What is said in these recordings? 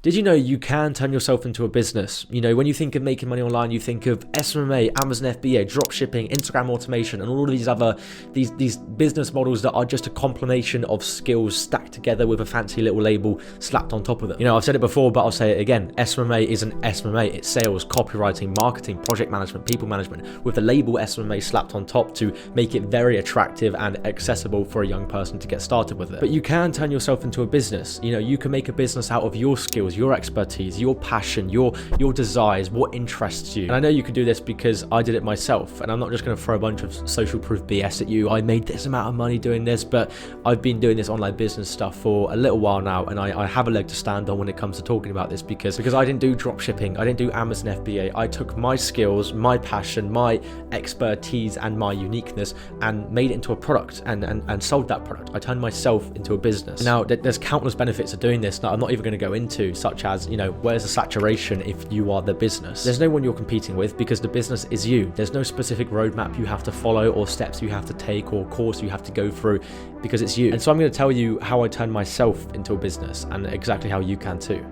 Did you know you can turn yourself into a business? You know, when you think of making money online, you think of SMMA, Amazon FBA, dropshipping, Instagram automation, and all of these other these business models that are just a compilation of skills stacked together with a fancy little label slapped on top of them. You know, I've said it before, but I'll say it again. SMMA isn't SMMA. It's sales, copywriting, marketing, project management, people management, with the label SMMA slapped on top to make it very attractive and accessible for a young person to get started with it. But you can turn yourself into a business. You know, you can make a business out of your skills, your expertise, your passion, your desires, what interests you. And I know you can do this because I did it myself, and I'm not just going to throw a bunch of social proof BS at you. I made this amount of money doing this, but I've been doing this online business stuff for a little while now, and I have a leg to stand on when it comes to talking about this because I didn't do drop shipping, I didn't do Amazon FBA. I took my skills, my passion, my expertise, and my uniqueness and made it into a product and sold that product. I turned myself into a business. Now, there's countless benefits of doing this that I'm not even going to go into, such as, you know, where's the saturation if you are the business? There's no one you're competing with because the business is you. There's no specific roadmap you have to follow or steps you have to take or course you have to go through because it's you. And so I'm going to tell you how I turned myself into a business and exactly how you can too.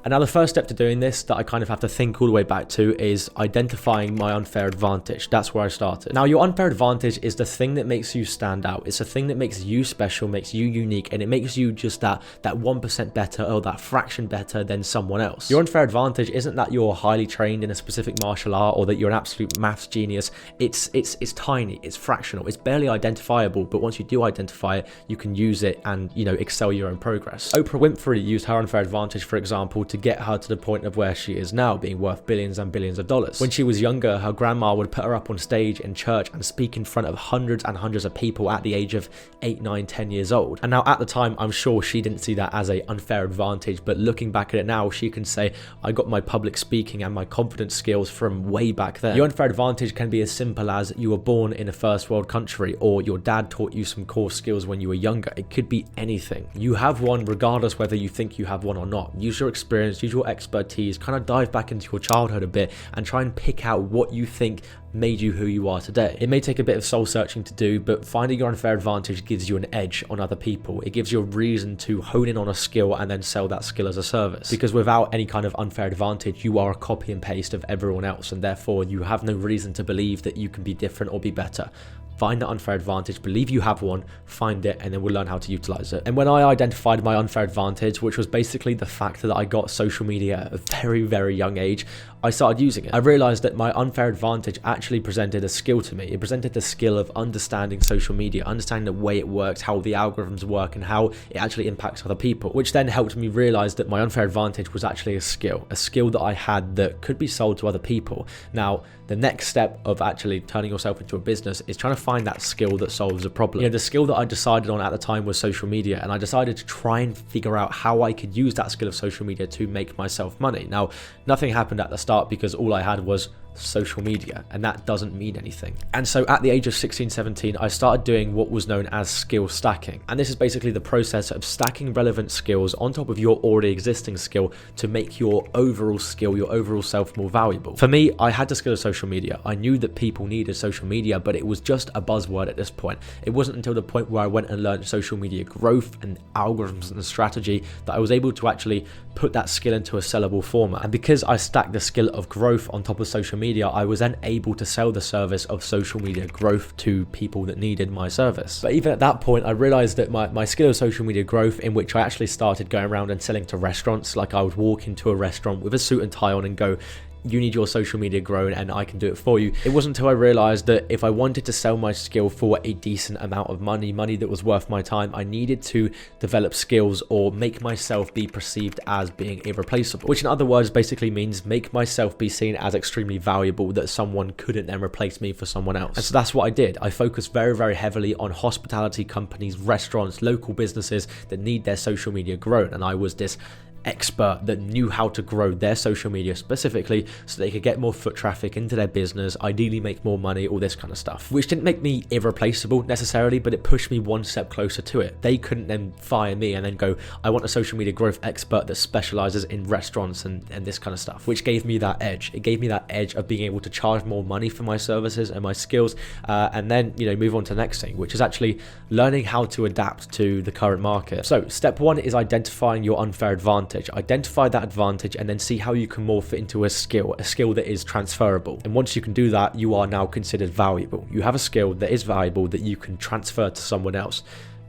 And now the first step to doing this that I kind of have to think all the way back to is identifying my unfair advantage. That's where I started. Now, your unfair advantage is the thing that makes you stand out. It's the thing that makes you special, makes you unique, and it makes you just that 1% better or that fraction better than someone else. Your unfair advantage isn't that you're highly trained in a specific martial art or that you're an absolute maths genius. It's tiny, it's fractional, it's barely identifiable, but once you do identify it, you can use it and, you know, excel your own progress. Oprah Winfrey used her unfair advantage, for example, to get her to the point of where she is now, being worth billions and billions of dollars. When she was younger, her grandma would put her up on stage in church and speak in front of hundreds and hundreds of people at the age of 8, 9, 10 years old. And now at the time, I'm sure she didn't see that as an unfair advantage, but looking back at it now, she can say, I got my public speaking and my confidence skills from way back then. Your unfair advantage can be as simple as you were born in a first world country, or your dad taught you some core skills when you were younger. It could be anything. You have one regardless whether you think you have one or not. Use your experience, use your expertise, kind of dive back into your childhood a bit and try and pick out what you think made you who you are today. It may take a bit of soul searching to do, but finding your unfair advantage gives you an edge on other people. It gives you a reason to hone in on a skill and then sell that skill as a service. Because without any kind of unfair advantage, you are a copy and paste of everyone else, and therefore you have no reason to believe that you can be different or be better. Find that unfair advantage, believe you have one, find it, and then we'll learn how to utilize it. And when I identified my unfair advantage, which was basically the fact that I got social media at a very, very young age, I started using it. I realized that my unfair advantage actually presented a skill to me. It presented the skill of understanding social media, understanding the way it works, how the algorithms work, and how it actually impacts other people, which then helped me realize that my unfair advantage was actually a skill that I had that could be sold to other people. Now, the next step of actually turning yourself into a business is trying to find that skill that solves a problem. You know, the skill that I decided on at the time was social media, and I decided to try and figure out how I could use that skill of social media to make myself money. Now, nothing happened at the start because all I had was social media, and that doesn't mean anything. And so at the age of 16, 17, I started doing what was known as skill stacking. And this is basically the process of stacking relevant skills on top of your already existing skill to make your overall skill, your overall self more valuable. For me, I had the skill of social media. I knew that people needed social media, but it was just a buzzword at this point. It wasn't until the point where I went and learned social media growth and algorithms and strategy that I was able to actually put that skill into a sellable format. And because I stacked the skill of growth on top of social media, I was then able to sell the service of social media growth to people that needed my service. But even at that point, I realized that my skill of social media growth, in which I actually started going around and selling to restaurants, like I would walk into a restaurant with a suit and tie on and go, you need your social media grown and I can do it for you. It wasn't until I realized that if I wanted to sell my skill for a decent amount of money that was worth my time, I needed to develop skills or make myself be perceived as being irreplaceable, which in other words basically means make myself be seen as extremely valuable, that someone couldn't then replace me for someone else. And so that's what I did. I focused very, very heavily on hospitality companies, restaurants, local businesses that need their social media grown. And I was this expert that knew how to grow their social media specifically so they could get more foot traffic into their business, ideally make more money, all this kind of stuff, which didn't make me irreplaceable necessarily, but it pushed me one step closer to it. They couldn't then fire me and then go, I want a social media growth expert that specializes in restaurants and this kind of stuff, which gave me that edge. It gave me that edge of being able to charge more money for my services and my skills, and then, move on to the next thing, which is actually learning how to adapt to the current market. So step one is identifying your unfair advantage. advantage, identify that advantage, and then see how you can morph it into a skill that is transferable. And once you can do that, you are now considered valuable. You have a skill that is valuable that you can transfer to someone else.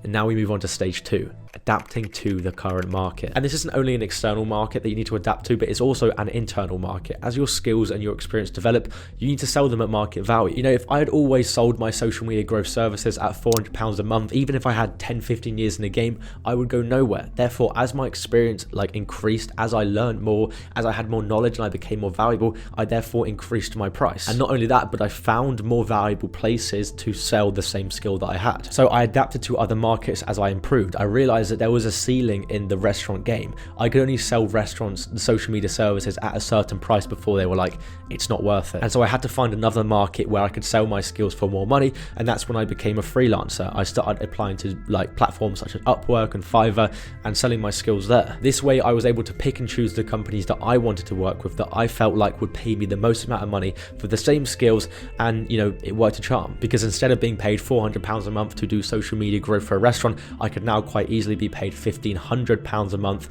And now we move on to stage 2, adapting to the current market. And this isn't only an external market that you need to adapt to, but it's also an internal market. As your skills and your experience develop, you need to sell them at market value. You know, if I had always sold my social media growth services at £400 a month, even if I had 10, 15 years in the game, I would go nowhere. Therefore, as my experience increased, as I learned more, as I had more knowledge and I became more valuable, I therefore increased my price. And not only that, but I found more valuable places to sell the same skill that I had. So I adapted to other markets as I improved. I realized that there was a ceiling in the restaurant game. I could only sell restaurants social media services at a certain price before they were like, it's not worth it. And so I had to find another market where I could sell my skills for more money, and that's when I became a freelancer. I started applying to platforms such as Upwork and Fiverr and selling my skills there. This way I was able to pick and choose the companies that I wanted to work with, that I felt like would pay me the most amount of money for the same skills, and it worked a charm, because instead of being paid £400 a month to do social media growth for a restaurant, I could now quite easily be paid £1,500 a month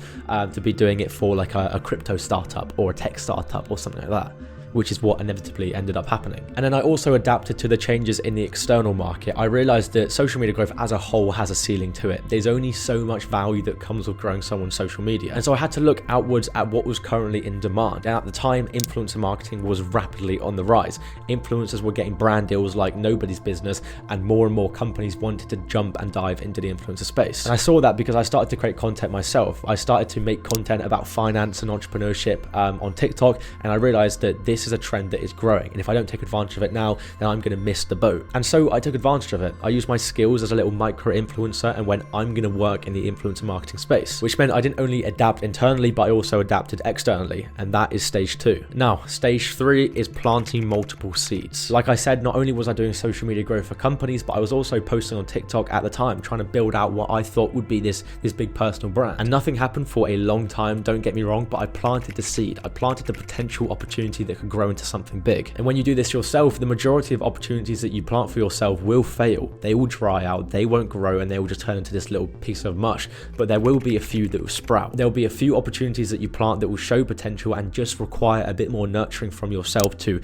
to be doing it for a crypto startup or a tech startup or something like that, which is what inevitably ended up happening. And then I also adapted to the changes in the external market. I realized that social media growth as a whole has a ceiling to it. There's only so much value that comes with growing someone's social media. And so I had to look outwards at what was currently in demand. And at the time, influencer marketing was rapidly on the rise. Influencers were getting brand deals like nobody's business, and more companies wanted to jump and dive into the influencer space. And I saw that because I started to create content myself. I started to make content about finance and entrepreneurship on TikTok, and I realized that this is a trend that is growing, and if I don't take advantage of it now, then I'm going to miss the boat. And so I took advantage of it. I used my skills as a little micro influencer and went, I'm going to work in the influencer marketing space, which meant I didn't only adapt internally, but I also adapted externally, and that is stage 2. Now, stage 3 is planting multiple seeds. Like I said, not only was I doing social media growth for companies, but I was also posting on TikTok at the time, trying to build out what I thought would be this big personal brand. And nothing happened for a long time, don't get me wrong, but I planted the seed. I planted the potential opportunity that could grow into something big. And when you do this yourself, the majority of opportunities that you plant for yourself will fail. They will dry out, they won't grow, and they will just turn into this little piece of mush. But there will be a few that will sprout. There'll be a few opportunities that you plant that will show potential and just require a bit more nurturing from yourself to,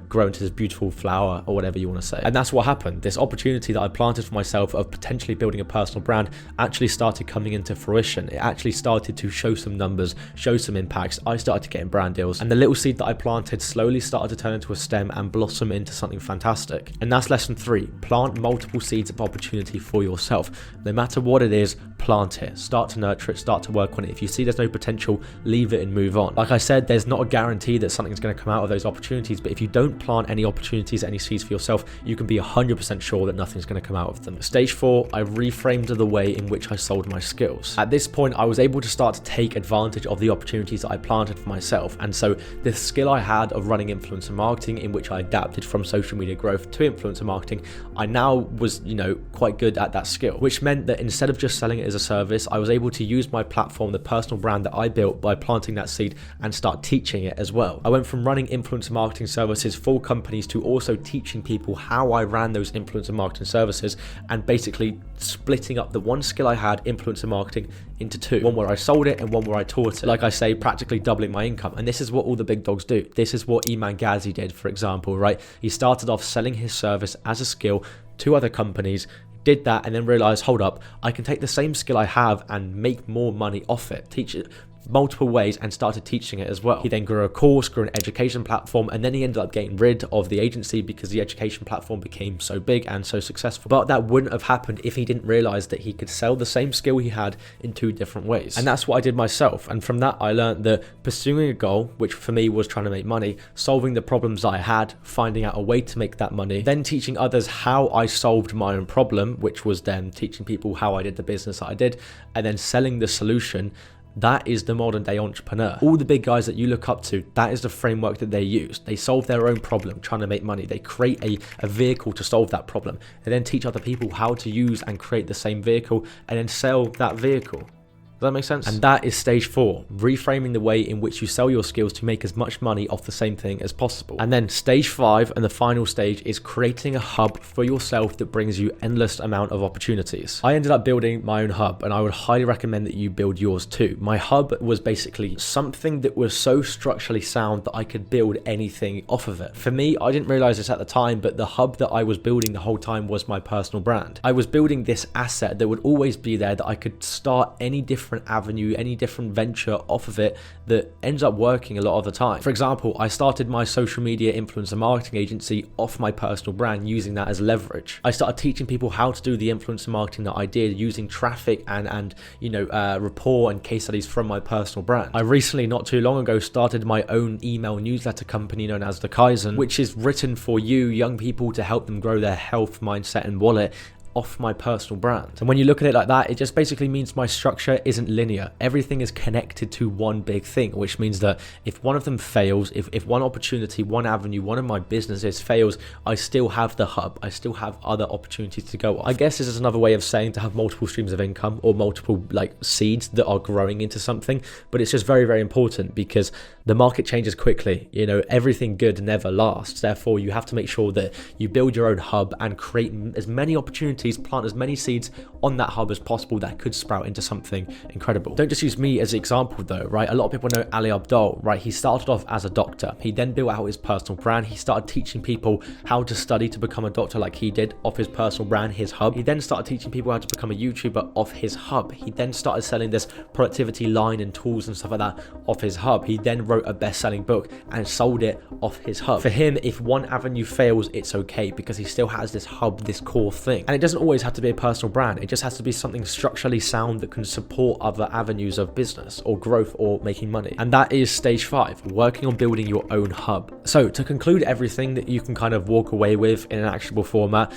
grow into this beautiful flower or whatever you want to say. And that's what happened. This opportunity that I planted for myself of potentially building a personal brand actually started coming into fruition. It actually started to show some numbers, show some impacts. I started getting brand deals, and the little seed that I planted slowly started to turn into a stem and blossom into something fantastic. And that's lesson 3. Plant multiple seeds of opportunity for yourself. No matter what it is, plant it. Start to nurture it, start to work on it. If you see there's no potential, leave it and move on. Like I said, there's not a guarantee that something's going to come out of those opportunities, but if you don't plant any opportunities, any seeds for yourself, you can be 100% sure that nothing's going to come out of them. Stage 4, I reframed the way in which I sold my skills. At this point, I was able to start to take advantage of the opportunities that I planted for myself. And so the skill I had of running influencer marketing, in which I adapted from social media growth to influencer marketing, I now was, quite good at that skill, which meant that instead of just selling it as a service, I was able to use my platform, the personal brand that I built, by planting that seed and start teaching it as well. I went from running influencer marketing services for companies to also teaching people how I ran those influencer marketing services, and basically splitting up the one skill I had, influencer marketing, into 2. One where I sold it and one where I taught it. Like I say, practically doubling my income. And this is what all the big dogs do. This is what Im Callum did, for example, right? He started off selling his service as a skill to other companies, did that, and then realized, hold up, I can take the same skill I have and make more money off it, teach it multiple ways, and started teaching it as well. He then grew a course, grew an education platform, and then he ended up getting rid of the agency because the education platform became so big and so successful. But that wouldn't have happened if he didn't realize that he could sell the same skill he had in 2 different ways. And that's what I did myself. And from that, I learned that pursuing a goal, which for me was trying to make money, solving the problems I had, finding out a way to make that money, then teaching others how I solved my own problem, which was then teaching people how I did the business that I did, and then selling the solution. That is the modern day entrepreneur. All the big guys that you look up to, that is the framework that they use. They solve their own problem, trying to make money. They create a vehicle to solve that problem, and then teach other people how to use and create the same vehicle, and then sell that vehicle. Does that make sense? And that is stage 4, reframing the way in which you sell your skills to make as much money off the same thing as possible. And then stage 5, and the final stage, is creating a hub for yourself that brings you endless amount of opportunities. I ended up building my own hub, and I would highly recommend that you build yours too. My hub was basically something that was so structurally sound that I could build anything off of it. For me, I didn't realize this at the time, but the hub that I was building the whole time was my personal brand. I was building this asset that would always be there, that I could start any different avenue, any different venture off of it that ends up working a lot of the time. For example, I started my social media influencer marketing agency off my personal brand, using that as leverage. I started teaching people how to do the influencer marketing that I did, using traffic and rapport and case studies from my personal brand. I recently, not too long ago, started my own email newsletter company known as the Kaizen, which is written for you young people to help them grow their health, mindset and wallet off my personal brand. And when you look at it like that, it just basically means my structure isn't linear. Everything is connected to one big thing, which means that if one of them fails, if one opportunity, one avenue, one of my businesses fails, I still have the hub. I still have other opportunities to go off. I guess this is another way of saying to have multiple streams of income or multiple seeds that are growing into something, but it's just very, very important because the market changes quickly. Everything good never lasts. Therefore, you have to make sure that you build your own hub and create as many opportunities, plant as many seeds on that hub as possible that could sprout into something incredible. Don't just use me as an example though, right? A lot of people know Ali Abdaal, right? He started off as a doctor. He then built out his personal brand. He started teaching people how to study to become a doctor like he did off his personal brand, his hub. He then started teaching people how to become a YouTuber off his hub. He then started selling this productivity line and tools and stuff like that off his hub. He then wrote a best-selling book and sold it off his hub. For him, if one avenue fails, it's okay because he still has this hub, this core thing. And it doesn't always have to be a personal brand. It just has to be something structurally sound that can support other avenues of business or growth or making money. And that is stage 5, working on building your own hub. So to conclude everything that you can kind of walk away with in an actionable format,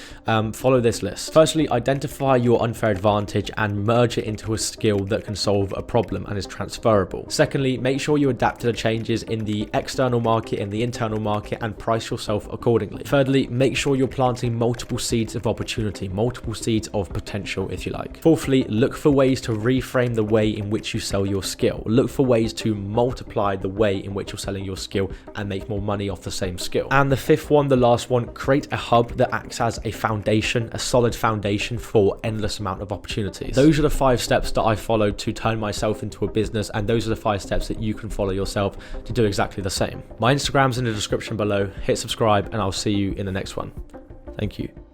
follow this list. Firstly, identify your unfair advantage and merge it into a skill that can solve a problem and is transferable. Secondly, make sure you adapt to the changes in the external market and the internal market and price yourself accordingly. Thirdly, make sure you're planting multiple seeds of opportunity, multiple seeds of potential, if you like. Fourthly, look for ways to reframe the way in which you sell your skill. Look for ways to multiply the way in which you're selling your skill and make more money off the same skill. And the fifth one, the last one, create a hub that acts as a foundation, a solid foundation for endless amount of opportunities. Those are the 5 steps that I followed to turn myself into a business, and those are the 5 steps that you can follow yourself to do exactly the same. My Instagram's in the description below. Hit subscribe and I'll see you in the next one. Thank you.